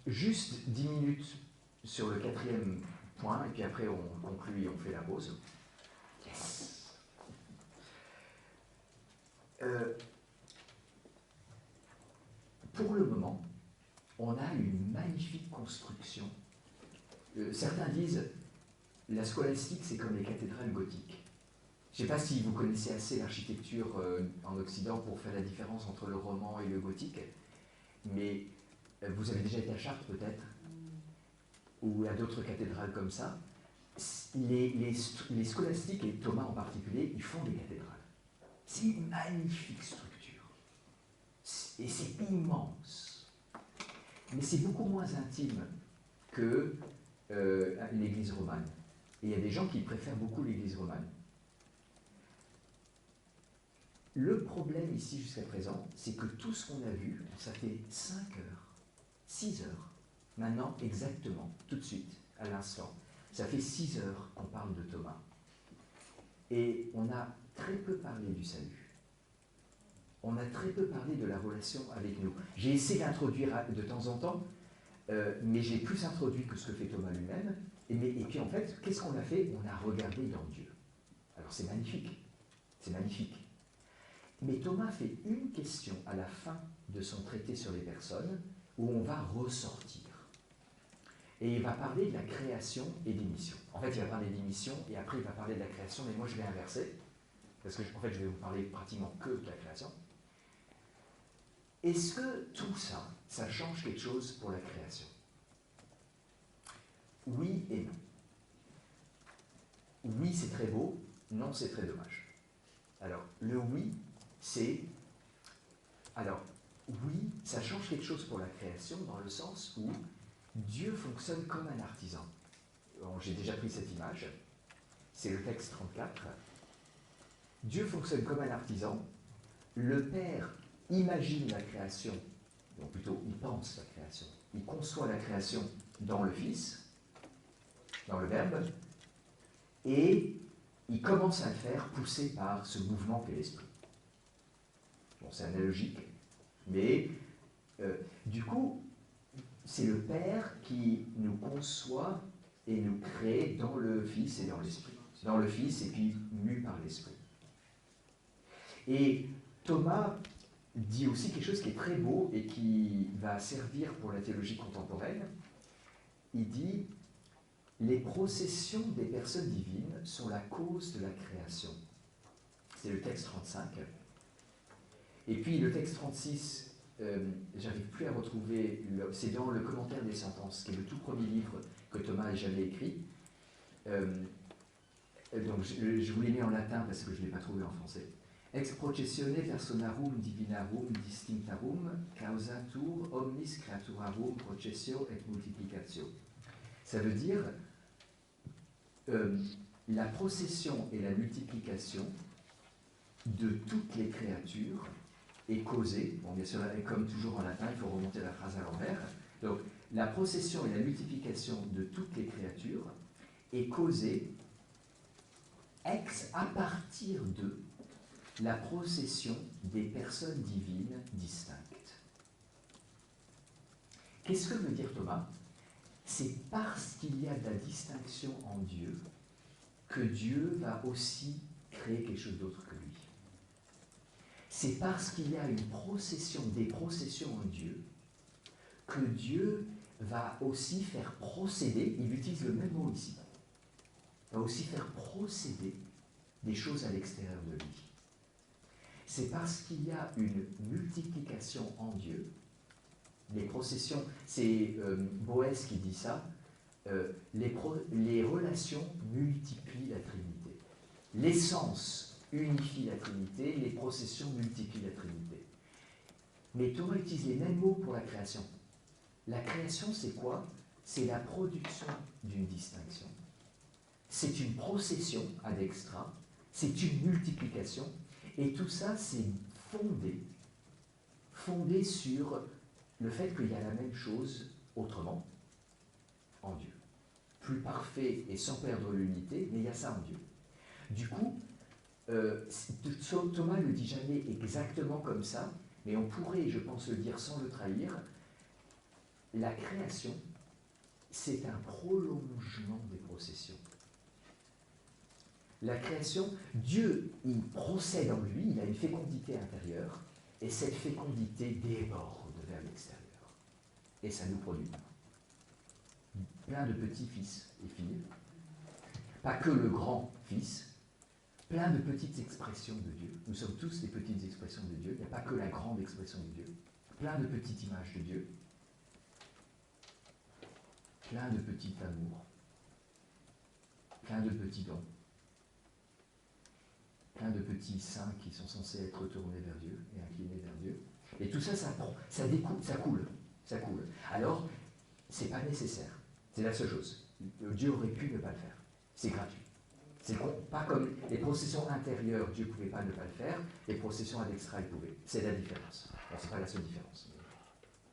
Juste 10 minutes sur le quatrième point, et puis après on conclut et on fait la pause. Yes. Pour le moment, on a une magnifique construction. Certains disent la scolastique, c'est comme les cathédrales gothiques. Je ne sais pas si vous connaissez assez l'architecture en Occident pour faire la différence entre le roman et le gothique, mais vous avez déjà été à Chartres peut-être, ou à d'autres cathédrales comme ça. Les scolastiques, et Thomas en particulier, ils font des cathédrales. C'est une magnifique structure. Et c'est immense. Mais c'est beaucoup moins intime que l'église romane. Et il y a des gens qui préfèrent beaucoup l'église romane. Le problème ici jusqu'à présent, c'est que tout ce qu'on a vu, ça fait 5 heures, 6 heures, maintenant exactement, tout de suite, à l'instant, ça fait 6 heures qu'on parle de Thomas. Et on a très peu parlé du salut. On a très peu parlé de la relation avec nous. J'ai essayé d'introduire de temps en temps, mais j'ai plus introduit que ce que fait Thomas lui-même. Et puis en fait, qu'est-ce qu'on a fait? On a regardé dans Dieu. Alors c'est magnifique, c'est magnifique. Mais Thomas fait une question à la fin de son traité sur les personnes où on va ressortir. Et il va parler de la création et des missions. En fait, il va parler des missions et après il va parler de la création, mais moi je vais inverser, parce que en fait je vais vous parler pratiquement que de la création. Est-ce que tout ça, ça change quelque chose pour la création? Oui et non. Oui, c'est très beau, non, c'est très dommage. Alors, le oui, c'est... Alors, oui, ça change quelque chose pour la création dans le sens où Dieu fonctionne comme un artisan. Bon, j'ai déjà pris cette image, c'est le texte 34. Dieu fonctionne comme un artisan, le Père imagine la création, ou plutôt il pense la création, il conçoit la création dans le Fils, dans le Verbe, et il commence à le faire poussé par ce mouvement qu'est l'Esprit. Bon, c'est analogique, mais du coup, c'est le Père qui nous conçoit et nous crée dans le Fils et dans l'Esprit. Dans le Fils et puis mu par l'Esprit. Et Thomas dit aussi quelque chose qui est très beau et qui va servir pour la théologie contemporaine. Il dit « Les processions des personnes divines sont la cause de la création ». C'est le texte 35. Et puis le texte 36, j'arrive plus à retrouver, c'est dans le commentaire des sentences, qui est le tout premier livre que Thomas ait jamais écrit. Donc je vous l'ai mis en latin parce que je ne l'ai pas trouvé en français. Ex processione personarum divinarum distinctarum causatur omnis creaturarum processio et multiplicatio. Ça veut dire la procession et la multiplication de toutes les créatures est causée, bon bien sûr, comme toujours en latin, il faut remonter la phrase à l'envers. Donc la procession et la multiplication de toutes les créatures est causée à partir de la procession des personnes divines distinctes. Qu'est-ce que veut dire Thomas? C'est parce qu'il y a de la distinction en Dieu que Dieu va aussi créer quelque chose d'autre que lui. C'est parce qu'il y a une procession, des processions en Dieu, que Dieu va aussi faire procéder, il utilise le même mot ici, va aussi faire procéder des choses à l'extérieur de lui. C'est parce qu'il y a une multiplication en Dieu, les processions, c'est Boès qui dit ça, les relations multiplient la Trinité. L'essence unifie la Trinité, les processions multiplient la Trinité. Mais Thomas utilise les mêmes mots pour la création. La création, c'est quoi? C'est la production d'une distinction. C'est une procession ad extra, c'est une multiplication, et tout ça, c'est fondé sur le fait qu'il y a la même chose autrement en Dieu. Plus parfait et sans perdre l'unité, mais il y a ça en Dieu. Du coup, Thomas ne le dit jamais exactement comme ça, mais on pourrait, je pense, le dire sans le trahir. la création, c'est un prolongement des processions. La création, Dieu, il procède en lui, il a une fécondité intérieure, et cette fécondité déborde vers l'extérieur. Et ça nous produit plein de petits fils et filles, pas que le grand fils, plein de petites expressions de Dieu. Nous sommes tous des petites expressions de Dieu, il n'y a pas que la grande expression de Dieu. Plein de petites images de Dieu, plein de petits amours, plein de petits dons, plein de petits saints qui sont censés être tournés vers Dieu et inclinés vers Dieu. Et tout ça, ça découle, ça coule. Alors, c'est pas nécessaire. C'est la seule chose. Dieu aurait pu ne pas le faire. C'est gratuit. C'est pas comme les processions intérieures, Dieu ne pouvait pas ne pas le faire, les processions à l'extra, il pouvait. C'est la différence. Bon, c'est pas la seule différence.